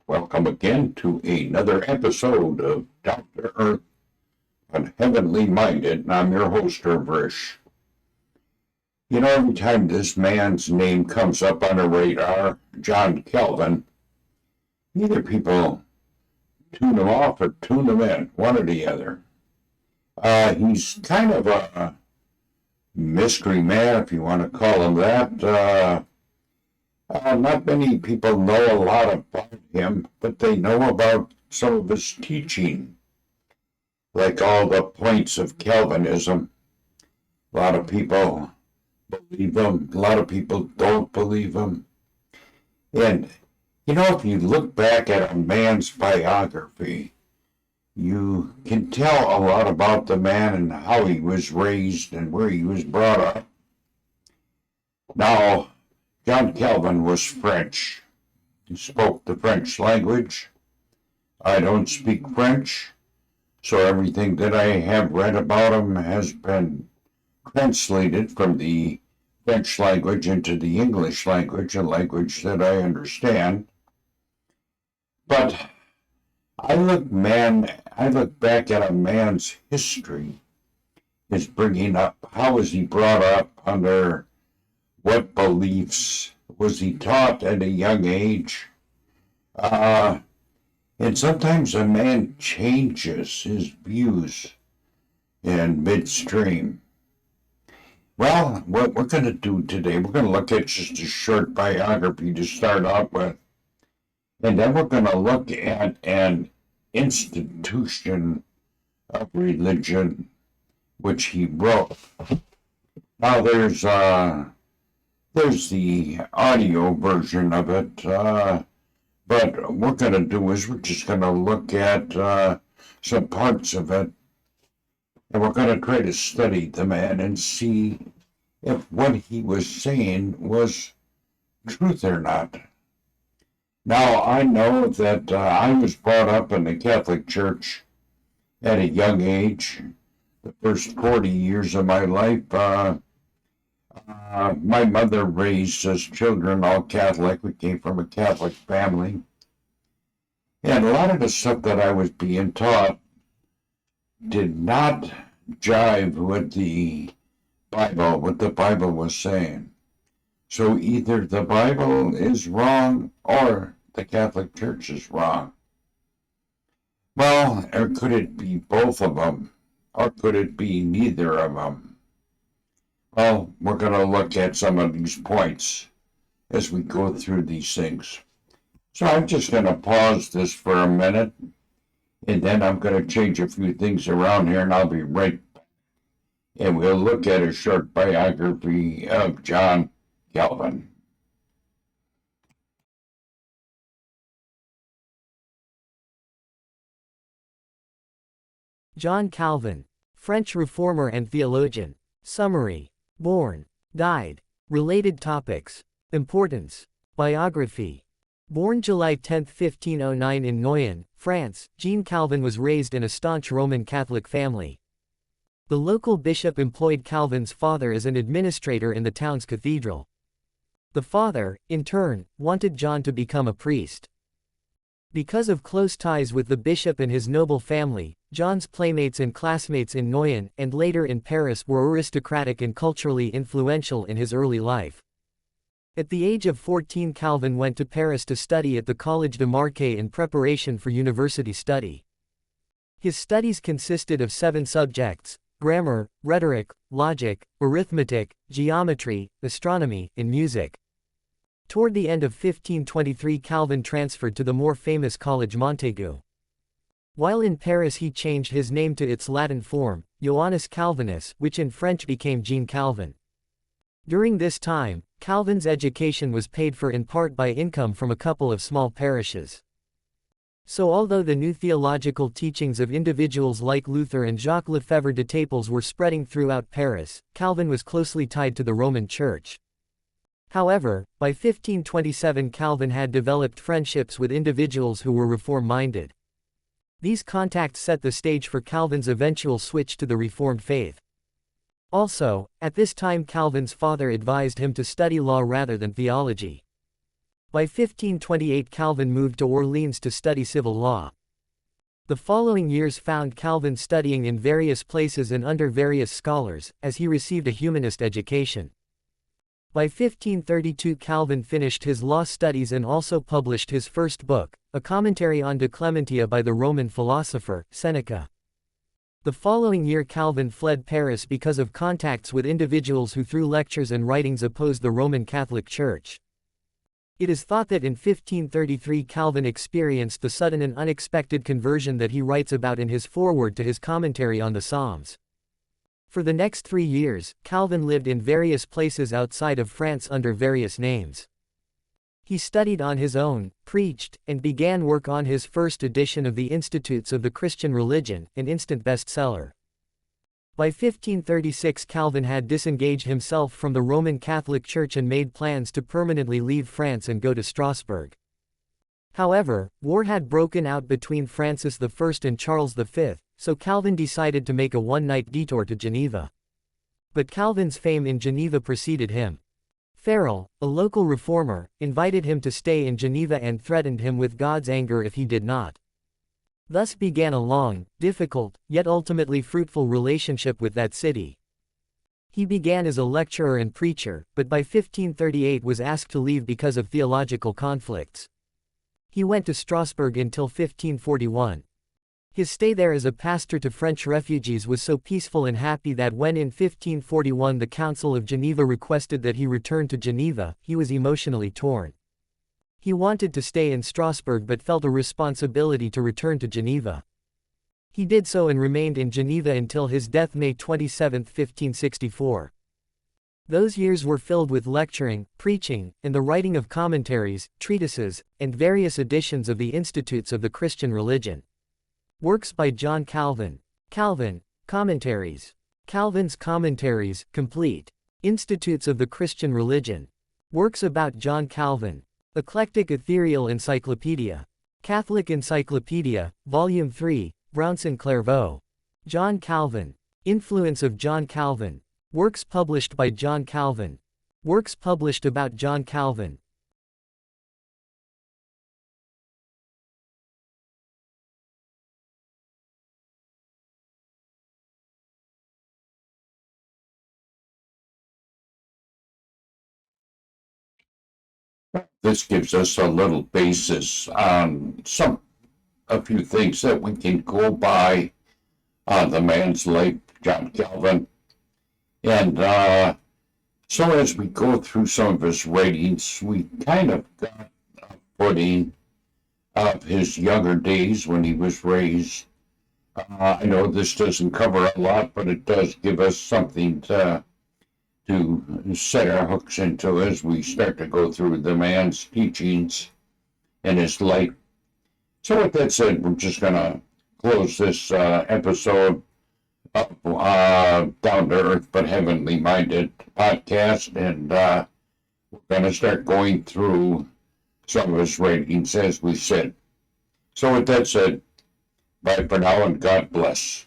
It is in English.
Welcome again to another episode of Down to Earth and Heavenly Minded, and I'm your host, Herbrish. You know, every time this man's name comes up on the radar, John Calvin, either people tune him off or tune him in, one or the other. He's kind of a mystery man, if you want to call him that. Not many people know a lot about him, but they know about some of his teaching, like all the points of Calvinism. A lot of people believe him, a lot of people don't believe him. And, you know, if you look back at a man's biography, you can tell a lot about the man and how he was raised and where he was brought up. Now, John Calvin was French. He spoke the French language. I don't speak French, so everything that I have read about him has been translated from the French language into the English language, a language that I understand. But I look back at a man's history, his bringing up. How was he brought up under what beliefs was he taught at a young age? And sometimes a man changes his views in midstream. Well, what we're going to do today, we're going to look at just a short biography to start off with. And then we're going to look at an institution of religion which he wrote. Now there's the audio version of it, but what we're going to do is we're just going to look at some parts of it, and we're going to try to study the man and see if what he was saying was truth or not. Now, I know that I was brought up in the Catholic Church at a young age. The first 40 years of my life, my mother raised us children all Catholic. We came from a Catholic family. And a lot of the stuff that I was being taught did not jive with the Bible, what the Bible was saying. So either the Bible is wrong or the Catholic Church is wrong. Well, or could it be both of them? Or could it be neither of them? Well, we're going to look at some of these points as we go through these things. So I'm just going to pause this for a minute, and then I'm going to change a few things around here, and I'll be right back. And we'll look at a short biography of John Calvin. John Calvin, French reformer and theologian. Summary. Born. Died. Related topics. Importance. Biography. Born July 10, 1509 in Noyon, France, Jean Calvin was raised in a staunch Roman Catholic family. The local bishop employed Calvin's father as an administrator in the town's cathedral. The father, in turn, wanted John to become a priest. Because of close ties with the bishop and his noble family, John's playmates and classmates in Noyon, and later in Paris, were aristocratic and culturally influential in his early life. At the age of 14, Calvin went to Paris to study at the Collège de Marquet in preparation for university study. His studies consisted of 7 subjects: grammar, rhetoric, logic, arithmetic, geometry, astronomy, and music. Toward the end of 1523, Calvin transferred to the more famous Collège Montaigu. While in Paris, he changed his name to its Latin form, Johannes Calvinus, which in French became Jean Calvin. During this time, Calvin's education was paid for in part by income from a couple of small parishes. So although the new theological teachings of individuals like Luther and Jacques Lefebvre d'Etaples were spreading throughout Paris, Calvin was closely tied to the Roman Church. However, by 1527 Calvin had developed friendships with individuals who were reform-minded. These contacts set the stage for Calvin's eventual switch to the Reformed faith. Also, at this time Calvin's father advised him to study law rather than theology. By 1528 Calvin moved to Orleans to study civil law. The following years found Calvin studying in various places and under various scholars, as he received a humanist education. By 1532 Calvin finished his law studies and also published his first book, a commentary on De Clementia by the Roman philosopher, Seneca. The following year Calvin fled Paris because of contacts with individuals who through lectures and writings opposed the Roman Catholic Church. It is thought that in 1533 Calvin experienced the sudden and unexpected conversion that he writes about in his foreword to his commentary on the Psalms. For the next 3 years, Calvin lived in various places outside of France under various names. He studied on his own, preached, and began work on his first edition of the Institutes of the Christian Religion, an instant bestseller. By 1536 Calvin had disengaged himself from the Roman Catholic Church and made plans to permanently leave France and go to Strasbourg. However, war had broken out between Francis I and Charles V, so Calvin decided to make a one-night detour to Geneva. But Calvin's fame in Geneva preceded him. Farel, a local reformer, invited him to stay in Geneva and threatened him with God's anger if he did not. Thus began a long, difficult, yet ultimately fruitful relationship with that city. He began as a lecturer and preacher, but by 1538 was asked to leave because of theological conflicts. He went to Strasbourg until 1541. His stay there as a pastor to French refugees was so peaceful and happy that when in 1541 the Council of Geneva requested that he return to Geneva, he was emotionally torn. He wanted to stay in Strasbourg but felt a responsibility to return to Geneva. He did so and remained in Geneva until his death May 27, 1564. Those years were filled with lecturing, preaching, and the writing of commentaries, treatises, and various editions of the Institutes of the Christian Religion. Works by John Calvin. Calvin, Commentaries. Calvin's Commentaries, complete. Institutes of the Christian Religion. Works about John Calvin. Eclectic Ethereal Encyclopedia. Catholic Encyclopedia, Volume 3, Brownson Clairvaux. John Calvin. Influence of John Calvin. Works published by John Calvin. Works published about John Calvin. This gives us a little basis on a few things that we can go by on the man's life, John Calvin. And so as we go through some of his writings, we kind of got a footing of his younger days when he was raised. I know this doesn't cover a lot, but it does give us something to set our hooks into as we start to go through the man's teachings and his life. So with that said, we're just going to close this episode of Down to Earth but Heavenly Minded podcast, and we're going to start going through some of his writings as we said. So with that said, bye for now and God bless.